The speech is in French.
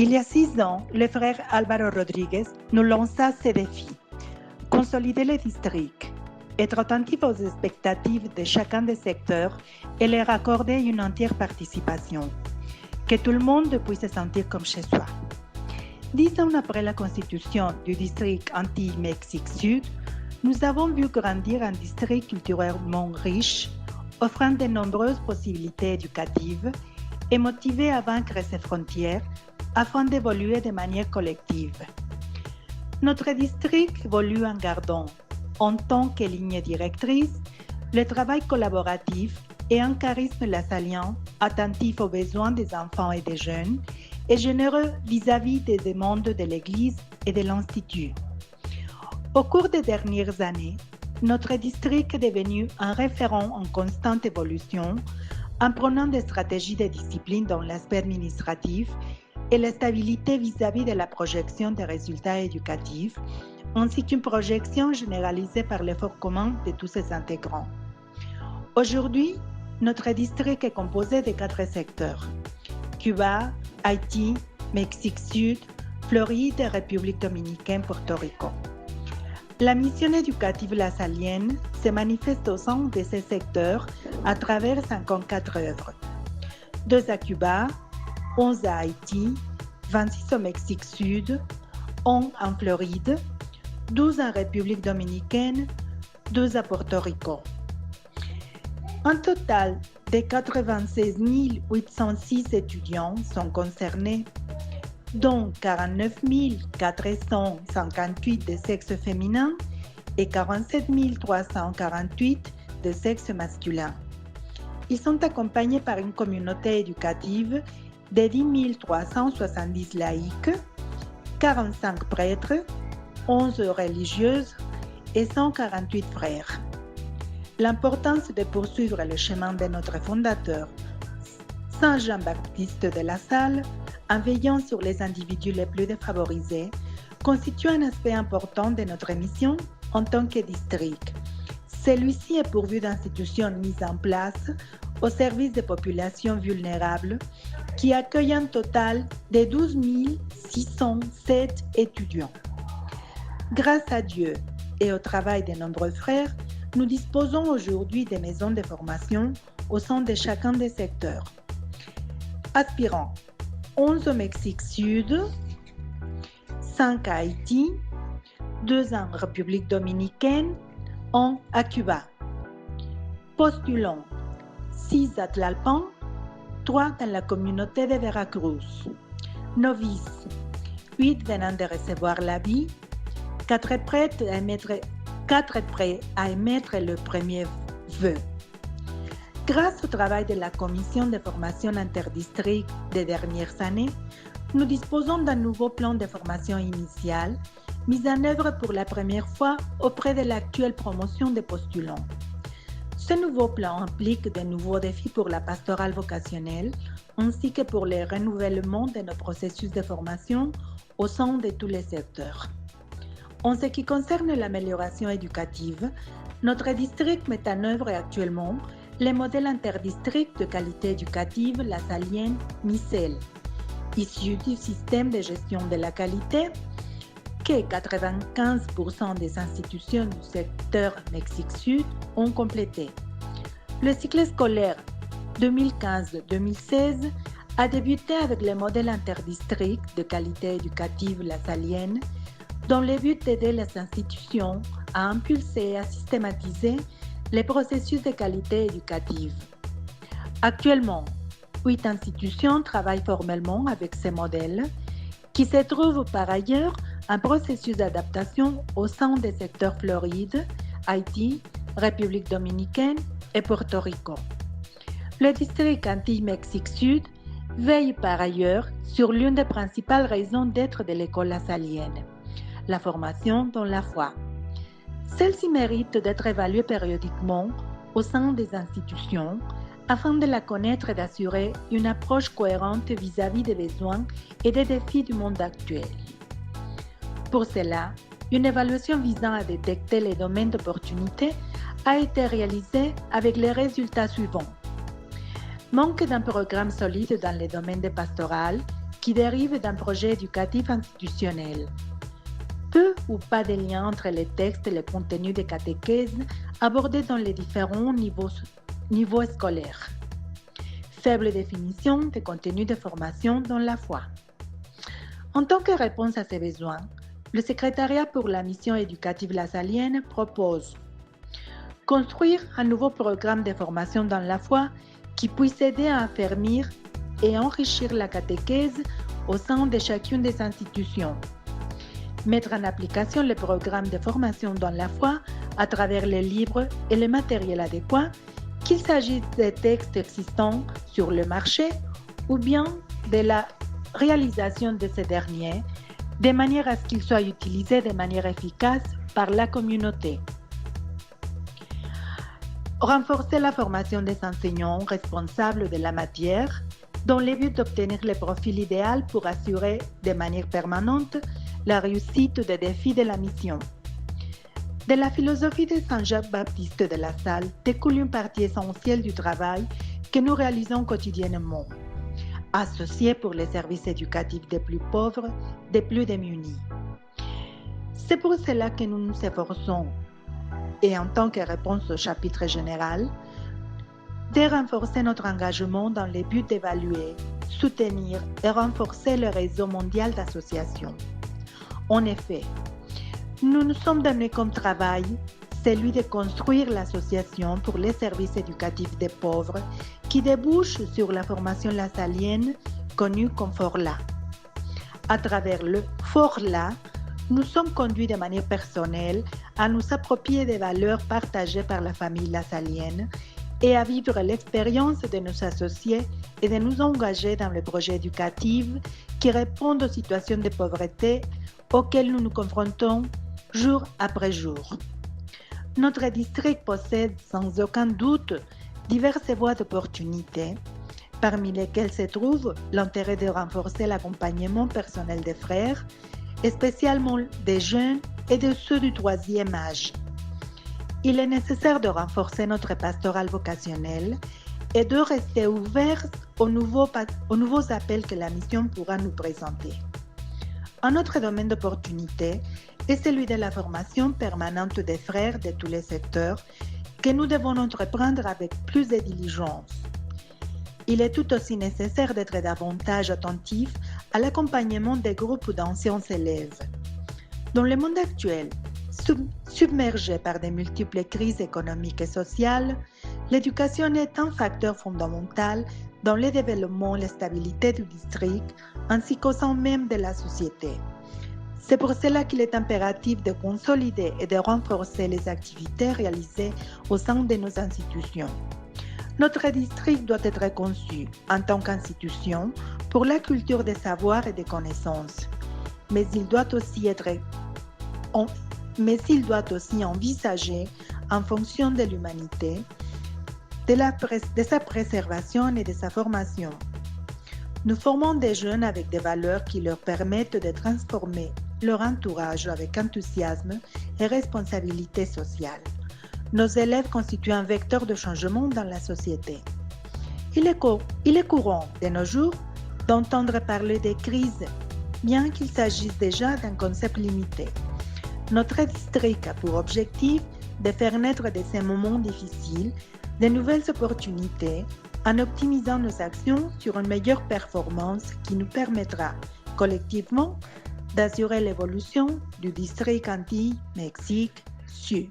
Il y a 6 ans, le frère Álvaro Rodríguez nous lança ce défi. Consolider les districts, être attentif aux expectatives de chacun des secteurs et leur accorder une entière participation. Que tout le monde puisse se sentir comme chez soi. 10 ans après la constitution du district Antilles-Mexique Sud, nous avons vu grandir un district culturellement riche, offrant de nombreuses possibilités éducatives et motivé à vaincre ses frontières afin d'évoluer de manière collective. Notre district évolue en gardant, en tant que ligne directrice, le travail collaboratif et un charisme lasalien attentif aux besoins des enfants et des jeunes et généreux vis-à-vis des demandes de l'Église et de l'Institut. Au cours des dernières années, notre district est devenu un référent en constante évolution en prenant des stratégies de discipline dans l'aspect administratif et la stabilité vis-à-vis de la projection des résultats éducatifs, ainsi qu'une projection généralisée par l'effort commun de tous ses intégrants. Aujourd'hui, notre district est composé de 4 secteurs: Cuba, Haïti, Mexique Sud, Floride et République dominicaine, Porto Rico. La mission éducative lasalienne se manifeste au sein de ces secteurs à travers 54 œuvres. 2 à Cuba, 11 à Haïti, 26 au Mexique Sud, 11 en Floride, 12 en République dominicaine, 12 à Porto Rico. Un total de 96 806 étudiants sont concernés, dont 49 458 de sexe féminin et 47 348 de sexe masculin. Ils sont accompagnés par une communauté éducative de 10 370 laïcs, 45 prêtres, 11 religieuses et 148 frères. L'importance de poursuivre le chemin de notre fondateur, Saint Jean-Baptiste de La Salle, en veillant sur les individus les plus défavorisés, constitue un aspect important de notre mission en tant que district. Celui-ci est pourvu d'institutions mises en place au service des populations vulnérables qui accueillent un total de 12 607 étudiants. Grâce à Dieu et au travail de nombreux frères, nous disposons aujourd'hui de maisons de formation au sein de chacun des secteurs. Aspirants: 11 au Mexique Sud, 5 à Haïti, 2 en République dominicaine, 1 à Cuba. Postulants: 6 à Tlalpan, 3 dans la communauté de Veracruz. Novices: 8 venant de recevoir l'habit, 4 prêts à émettre le premier vœu. Grâce au travail de la Commission de formation interdistrict des dernières années, nous disposons d'un nouveau plan de formation initiale mis en œuvre pour la première fois auprès de l'actuelle promotion des postulants. Ce nouveau plan implique de nouveaux défis pour la pastorale vocationnelle ainsi que pour le renouvellement de nos processus de formation au sein de tous les secteurs. En ce qui concerne l'amélioration éducative, notre district met en œuvre actuellement le modèle interdistrict de qualité éducative lasalienne MICEL, issu du système de gestion de la qualité que 95% des institutions du secteur Mexique Sud ont complété. Le cycle scolaire 2015-2016 a débuté avec le modèle interdistrict de qualité éducative lasalienne dont le but d'aider les institutions à impulser et à systématiser les processus de qualité éducative. Actuellement, 8 institutions travaillent formellement avec ces modèles qui se trouvent par ailleurs en processus d'adaptation au sein des secteurs Floride, Haïti, République dominicaine et Porto Rico. Le district Antilles-Mexique Sud veille par ailleurs sur l'une des principales raisons d'être de l'école lasalienne, la formation dans la foi. Celle-ci mérite d'être évaluée périodiquement au sein des institutions afin de la connaître et d'assurer une approche cohérente vis-à-vis des besoins et des défis du monde actuel. Pour cela, une évaluation visant à détecter les domaines d'opportunité a été réalisée avec les résultats suivants. Manque d'un programme solide dans les domaines de pastoral qui dérive d'un projet éducatif institutionnel. Peu ou pas de lien entre les textes et le contenu des catéchèses abordés dans les différents niveaux scolaires. Faible définition des contenus de formation dans la foi. En tant que réponse à ces besoins, le Secrétariat pour la mission éducative lasallienne propose construire un nouveau programme de formation dans la foi qui puisse aider à affermir et enrichir la catéchèse au sein de chacune des institutions. Mettre en application le programme de formation dans la foi à travers les livres et le matériel adéquat, qu'il s'agisse des textes existants sur le marché ou bien de la réalisation de ces derniers, de manière à ce qu'ils soient utilisés de manière efficace par la communauté. Renforcer la formation des enseignants responsables de la matière dans le but d'obtenir le profil idéal pour assurer de manière permanente la réussite des défis de la mission. De la philosophie de Saint Jacques-Baptiste de la Salle découle une partie essentielle du travail que nous réalisons quotidiennement, associé pour les services éducatifs des plus pauvres, des plus démunis. C'est pour cela que nous nous efforçons, et en tant que réponse au chapitre général, de renforcer notre engagement dans le but d'évaluer, soutenir et renforcer le réseau mondial d'associations. En effet, nous nous sommes donnés comme travail celui de construire l'association pour les services éducatifs des pauvres qui débouche sur la formation lasallienne connue comme FORLA. À travers le FORLA, nous sommes conduits de manière personnelle à nous approprier des valeurs partagées par la famille lasallienne et à vivre l'expérience de nos associés et de nous engager dans les projets éducatifs qui répondent aux situations de pauvreté auxquelles nous nous confrontons jour après jour. Notre district possède sans aucun doute diverses voies d'opportunités, parmi lesquelles se trouve l'intérêt de renforcer l'accompagnement personnel des frères, et spécialement des jeunes et de ceux du troisième âge. Il est nécessaire de renforcer notre pastoral vocationnel et de rester ouverts aux nouveaux appels que la mission pourra nous présenter. Un autre domaine d'opportunité est celui de la formation permanente des frères de tous les secteurs que nous devons entreprendre avec plus de diligence. Il est tout aussi nécessaire d'être davantage attentif à l'accompagnement des groupes d'anciens élèves. Dans le monde actuel, submergé par de multiples crises économiques et sociales, l'éducation est un facteur fondamental dans le développement et la stabilité du district, ainsi qu'au sein même de la société. C'est pour cela qu'il est impératif de consolider et de renforcer les activités réalisées au sein de nos institutions. Notre district doit être conçu en tant qu'institution pour la culture des savoirs et des connaissances, mais il doit aussi envisager en fonction de l'humanité, de sa préservation et de sa formation. Nous formons des jeunes avec des valeurs qui leur permettent de transformer leur entourage avec enthousiasme et responsabilité sociale. Nos élèves constituent un vecteur de changement dans la société. Il est courant de nos jours d'entendre parler des crises, bien qu'il s'agisse déjà d'un concept limité. Notre district a pour objectif de faire naître de ces moments difficiles de nouvelles opportunités en optimisant nos actions sur une meilleure performance qui nous permettra collectivement d'assurer l'évolution du district Antilles-Mexique Sud.